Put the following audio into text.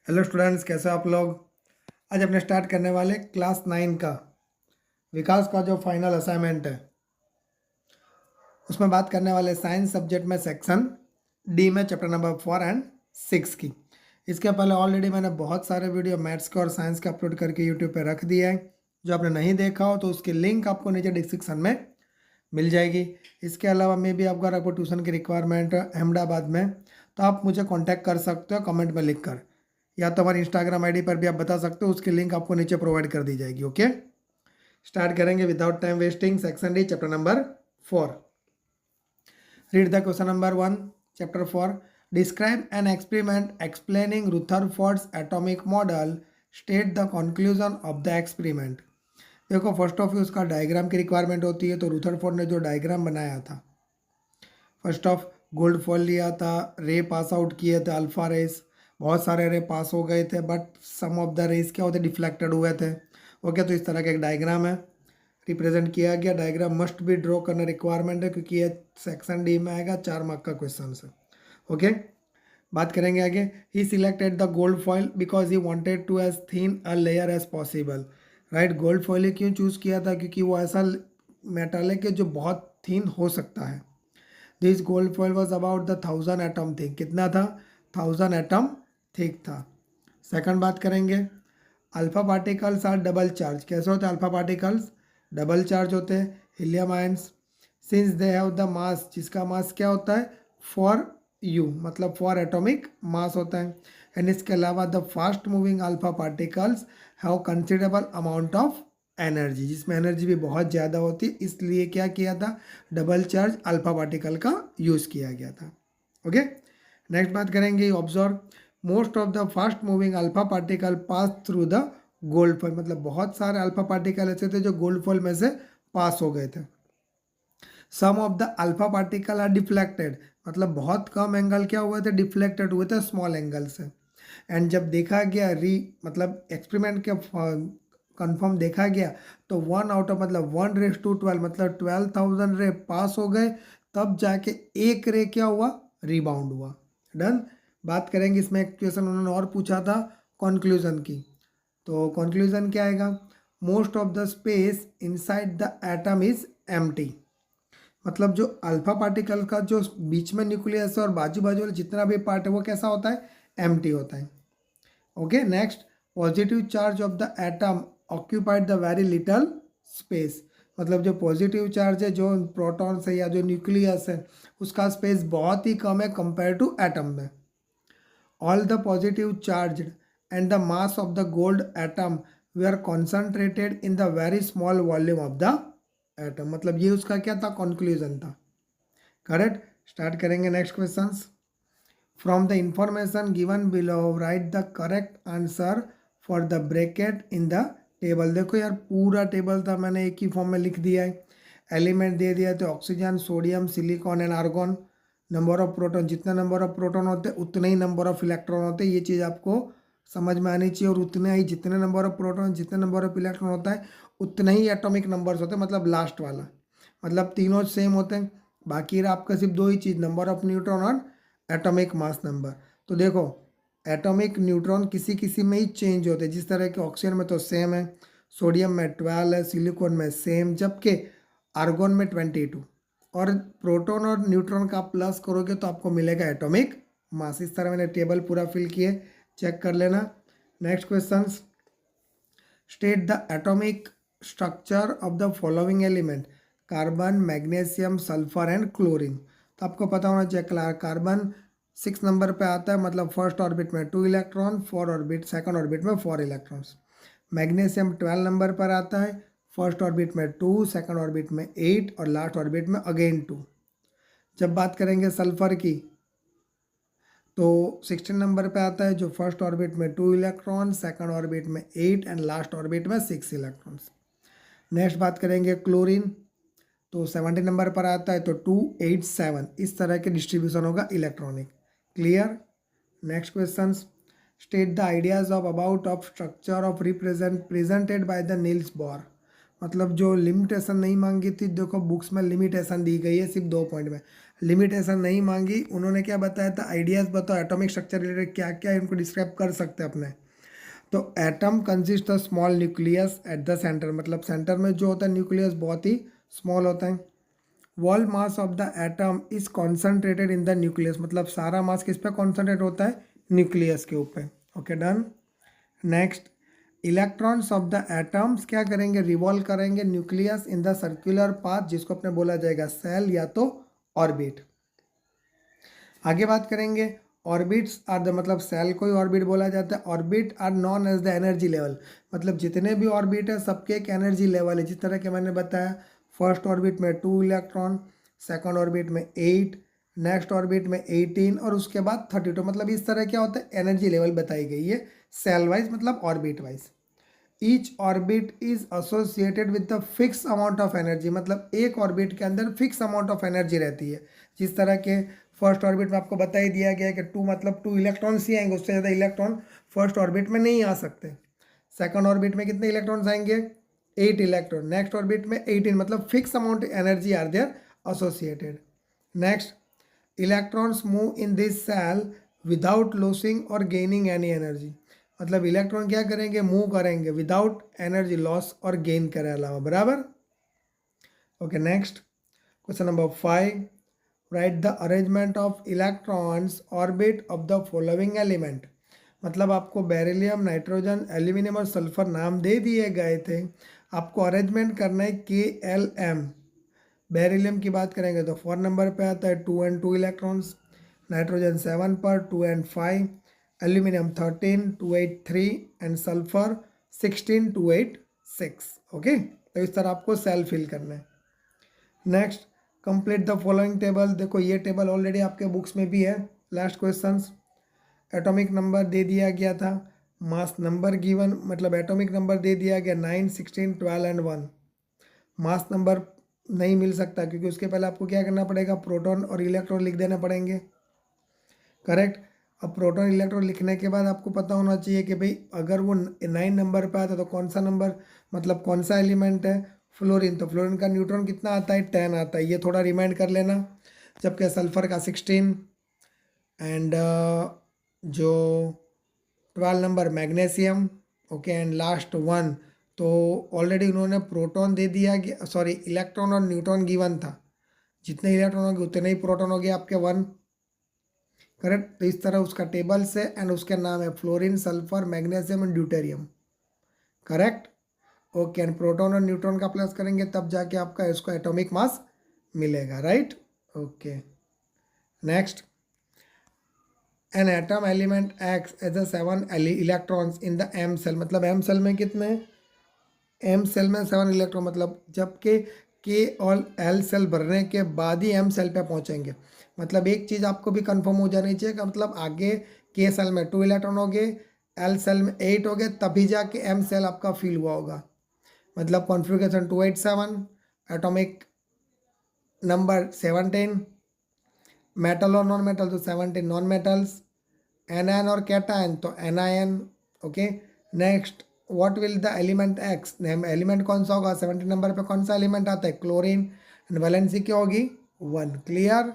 Hello students, कैसे हो आप लोग। आज अपने स्टार्ट करने वाले क्लास 9 का विकास का जो फाइनल असाइनमेंट है उसमें बात करने वाले साइंस सब्जेक्ट में सेक्शन डी में चैप्टर नंबर 4 एंड 6 की। इसके पहले ऑलरेडी मैंने बहुत सारे वीडियो मैथ्स के और साइंस के अपलोड करके यूट्यूब पे रख दिया है। जो आपने नहीं देखा हो तो उसकी लिंक आपको नीचे डिस्क्रिप्शन में मिल जाएगी। इसके अलावा मैं भी अगर आपको ट्यूशन की रिक्वायरमेंट है अहमदाबाद में तो आप मुझे कॉन्टैक्ट कर सकते हो कमेंट में लिख कर, या तो हमारी इंस्टाग्राम आईडी पर भी आप बता सकते हो, उसकी लिंक आपको नीचे प्रोवाइड कर दी जाएगी। ओके, स्टार्ट करेंगे without time wasting. Section D chapter number 4। Read the question number 1 chapter 4। Describe an experiment explaining Rutherford's atomic model, state the conclusion of the experiment. देखो, फर्स्ट ऑफ उसका diagram की requirement होती है, तो Rutherford ने जो diagram बनाया था, फर्स्ट ऑफ गोल्ड फॉल लिया था, रे पास आउट किए थे, अल्फा रेस, बहुत सारे रे पास हो गए थे but some of the rays क्या होते, डिफ्लेक्टेड हुए थे। ओके, तो इस तरह का एक डायग्राम है, रिप्रेजेंट किया गया। डायग्राम मस्ट भी ड्रॉ करना रिक्वायरमेंट है क्योंकि ये सेक्शन डी में आएगा, 4 मार्क का क्वेश्चन है। ओके, बात करेंगे आगे। He selected the gold foil because he wanted to as thin a layer as possible. Right, gold foil ही क्यों चूज़ किया था, क्योंकि वो ऐसा मेटल है कि जो बहुत थिन हो सकता है। This gold foil was about the 1000 atom thick. कितना था? 1000 एटम थिक था। सेकंड बात करेंगे, alpha particles are double charge. कैसे होते हैं अल्फा पार्टिकल्स? डबल चार्ज होते हैं, helium ions. Since they have the mass, जिसका मास क्या होता है? फॉर यू, मतलब फॉर एटॉमिक मास होता है। एंड इसके अलावा the fast moving alpha particles have considerable amount of energy, जिसमें एनर्जी भी बहुत ज़्यादा होती है, इसलिए क्या किया था? डबल चार्ज अल्फा पार्टिकल का यूज़ किया गया था। ओके, नेक्स्ट बात करेंगे, observe most of the fast moving alpha particle pass through the gold fall. मतलब बहुत सारे अल्फा पार्टिकल ऐसे थे जो गोल्ड फॉल में से पास हो गए थे। Some of the alpha particle are deflected, मतलब बहुत कम एंगल क्या हुए थे? डिफ्लेक्टेड हुए थे स्मॉल एंगल से। एंड जब देखा गया मतलब एक्सपेरिमेंट के कंफर्म देखा गया तो 1 आउट ऑफ मतलब 1:12 मतलब 12,000 रे पास हो गए, तब जाके एक रे क्या हुआ? रिबाउंड हुआ। डन। बात करेंगे, इसमें एक क्वेश्चन उन्होंने और पूछा था कंक्लूजन की, तो कंक्लूजन क्या आएगा? Most of the space inside the atom is empty. मतलब जो अल्फा पार्टिकल का जो बीच में न्यूक्लियस है और बाजू बाजू वाले जितना भी पार्ट है वो कैसा होता है? एम्प्टी होता है। Okay, next, positive charge of the atom occupied the very little space. मतलब जो पॉजिटिव चार्ज है, जो प्रोटॉन्स है या जो न्यूक्लियस है, उसका स्पेस बहुत ही कम है कंपेयर टू एटम में। All the positive charge and the mass of the gold atom वे are concentrated in the very small volume of the atom. मतलब ये उसका क्या था? कंक्लूजन था। करेक्ट। स्टार्ट करेंगे next questions. From the information given below write the correct answer for the bracket in the table. देखो यार, पूरा टेबल था मैंने एक ही फॉर्म में लिख दिया है। एलिमेंट दे दिया, तो oxygen, sodium, silicon and argon. Number of proton, जितना नंबर ऑफ प्रोटॉन होते हैं उतने ही नंबर ऑफ इलेक्ट्रॉन होते हैं, ये चीज़ आपको समझ में आनी चाहिए। और उतने ही जितने नंबर ऑफ प्रोटॉन जितने नंबर ऑफ इलेक्ट्रॉन होता है उतने ही एटॉमिक नंबर्स होते हैं, मतलब लास्ट वाला, मतलब तीनों सेम होते हैं। बाकी रहा आपका सिर्फ दो ही चीज़, नंबर ऑफ न्यूट्रॉन और एटॉमिक मास नंबर। तो देखो, एटॉमिक न्यूट्रॉन किसी किसी में ही चेंज होते हैं, जिस तरह के ऑक्सीजन में तो सेम है, सोडियम में 12 है, सिलिकॉन में सेम, जबकि आर्गॉन में 22। और प्रोटॉन और न्यूट्रॉन का आप प्लस करोगे तो आपको मिलेगा एटॉमिक मास। इस तरह मैंने टेबल पूरा फिल किए, चेक कर लेना। Next question, state the atomic structure of the following element, carbon, magnesium, sulphur and chlorine. तो आपको पता होना चाहिए, कार्बन 6 नंबर पे आता है, मतलब फर्स्ट ऑर्बिट में 2 इलेक्ट्रॉन, सेकंड ऑर्बिट में 4 इलेक्ट्रॉन्स। मैग्नीशियम 12 नंबर पर आता है, फर्स्ट ऑर्बिट में 2, सेकंड ऑर्बिट में 8 और लास्ट ऑर्बिट में अगेन 2। जब बात करेंगे सल्फर की, तो 16 नंबर पे आता है, जो फर्स्ट ऑर्बिट में 2 इलेक्ट्रॉन, सेकंड ऑर्बिट में 8 एंड लास्ट ऑर्बिट में 6 इलेक्ट्रॉन्स। नेक्स्ट बात करेंगे क्लोरीन, तो 70 नंबर पर आता है, तो 2, 8, 7 इस तरह के डिस्ट्रीब्यूशन होगा electronic. Clear. Next question, state the ideas of about of structure of presented by the Niels Bohr. मतलब जो लिमिटेशन नहीं मांगी थी, देखो बुक्स में लिमिटेशन दी गई है सिर्फ 2 पॉइंट में, लिमिटेशन नहीं मांगी। उन्होंने क्या बताया था, आइडियाज़ बताओ एटॉमिक स्ट्रक्चर रिलेटेड क्या क्या इनको डिस्क्राइब कर सकते हैं अपने। तो atom consist of small nucleus at the centre, मतलब सेंटर में जो होता है न्यूक्लियस बहुत ही स्मॉल होता है। Wall mass of the atom is concentrated in the nucleus, मतलब सारा मास किस पे कॉन्सेंट्रेट होता है, न्यूक्लियस के ऊपर। Okay done. Next, electrons of the atoms क्या करेंगे, रिवॉल्व करेंगे nucleus in the circular path, जिसको अपने बोला जाएगा सेल या तो ऑर्बिट। आगे बात करेंगे, ऑर्बिट्स आर द, मतलब सेल को ही ऑर्बिट बोला जाता है। Orbit are known as the energy level, मतलब जितने भी ऑर्बिट है सबके एक एनर्जी लेवल है। जिस तरह के मैंने बताया, फर्स्ट ऑर्बिट में 2 इलेक्ट्रॉन, सेकंड ऑर्बिट में 8, नेक्स्ट ऑर्बिट में 18 और उसके बाद 32, मतलब इस तरह क्या होता है, एनर्जी लेवल बताई गई है सेल वाइज मतलब orbit wise. Each orbit is associated with the fix amount of energy, मतलब एक ऑर्बिट के अंदर फिक्स अमाउंट ऑफ एनर्जी रहती है। जिस तरह के फर्स्ट ऑर्बिट में आपको बता ही दिया गया है कि 2 मतलब 2 इलेक्ट्रॉन्स ही आएंगे, उससे ज़्यादा इलेक्ट्रॉन फर्स्ट ऑर्बिट में नहीं आ सकते। सेकंड ऑर्बिट में कितने इलेक्ट्रॉन्स आएंगे, 8 इलेक्ट्रॉन। नेक्स्ट ऑर्बिट में 18, मतलब fix amount energy are there associated. Next, electrons move in this shell without losing और गेनिंग एनी एनर्जी, मतलब इलेक्ट्रॉन क्या करेंगे, मूव करेंगे विदाउट एनर्जी लॉस और गेन करे अलावा, बराबर। Okay next, question number 5, write the arrangement of electrons orbit of the following element, मतलब आपको बेरिलियम, नाइट्रोजन, एल्यूमिनियम और सल्फर नाम दे दिए गए थे, आपको अरेंजमेंट करना है KLM। बेरिलियम की बात करेंगे तो 4 नंबर पे आता है 2 and 2 इलेक्ट्रॉन्स, नाइट्रोजन 7 पर 2 and 5, aluminium 13 2 8 3 and sulphur 16 2 8 6। Okay, तो इस तरह आपको सेल फिल करना है। Next, complete the following table, देखो ये टेबल ऑलरेडी आपके बुक्स में भी है। लास्ट क्वेश्चंस, एटॉमिक नंबर दे दिया गया था, मास नंबर गिवन, मतलब एटॉमिक नंबर दे दिया गया 9 16 12 एंड 1। मास नंबर नहीं मिल सकता क्योंकि उसके पहले आपको क्या करना पड़ेगा, प्रोटॉन और इलेक्ट्रॉन लिख देने पड़ेंगे, करेक्ट। अब प्रोटॉन इलेक्ट्रॉन लिखने के बाद आपको पता होना चाहिए कि भाई अगर वो 9 नंबर पे आता है तो कौन सा नंबर, मतलब कौन सा एलिमेंट है, फ्लोरीन, तो फ्लोरीन का न्यूट्रॉन कितना आता है, 10 आता है, ये थोड़ा रिमाइंड कर लेना। जबकि सल्फर का 16 एंड जो 12 number magnesium. Okay, and last 1, तो ऑलरेडी उन्होंने प्रोटॉन दे दिया, सॉरी इलेक्ट्रॉन और न्यूट्रॉन गिवन था, जितने इलेक्ट्रॉन होंगे उतने ही प्रोटॉन हो गए आपके 1, करेक्ट। तो इस तरह उसका टेबल से एंड उसके नाम है fluorine, sulphur, magnesium and deuterium, correct. Okay, and proton और न्यूट्रॉन का प्लस करेंगे तब जाके आपका इसको एटॉमिक मास मिलेगा, right. Okay next, an atom element X has a 7 electrons in the M shell, मतलब एम सेल में कितने, एम सेल में 7 इलेक्ट्रॉन, मतलब जबकि के और एल सेल भरने के बाद ही एम सेल पे पहुंचेंगे। मतलब एक चीज़ आपको भी कंफर्म हो जानी चाहिए कि मतलब आगे के सेल में 2 इलेक्ट्रॉन हो गए, एल सेल में 8 हो गए, तभी जाके एम सेल आपका फिल हुआ होगा। मतलब कॉन्फ़िगरेशन 287, एटॉमिक नंबर 17, मेटल और नॉन मेटल तो 17 नॉन मेटल्स, एनायन और कैटायन तो anion. Okay next, what will the element x, element कौन सा होगा, 17 नंबर पे कौन सा एलिमेंट आता है, क्लोरीन, एंड वैलेंसी क्या होगी 1, क्लियर।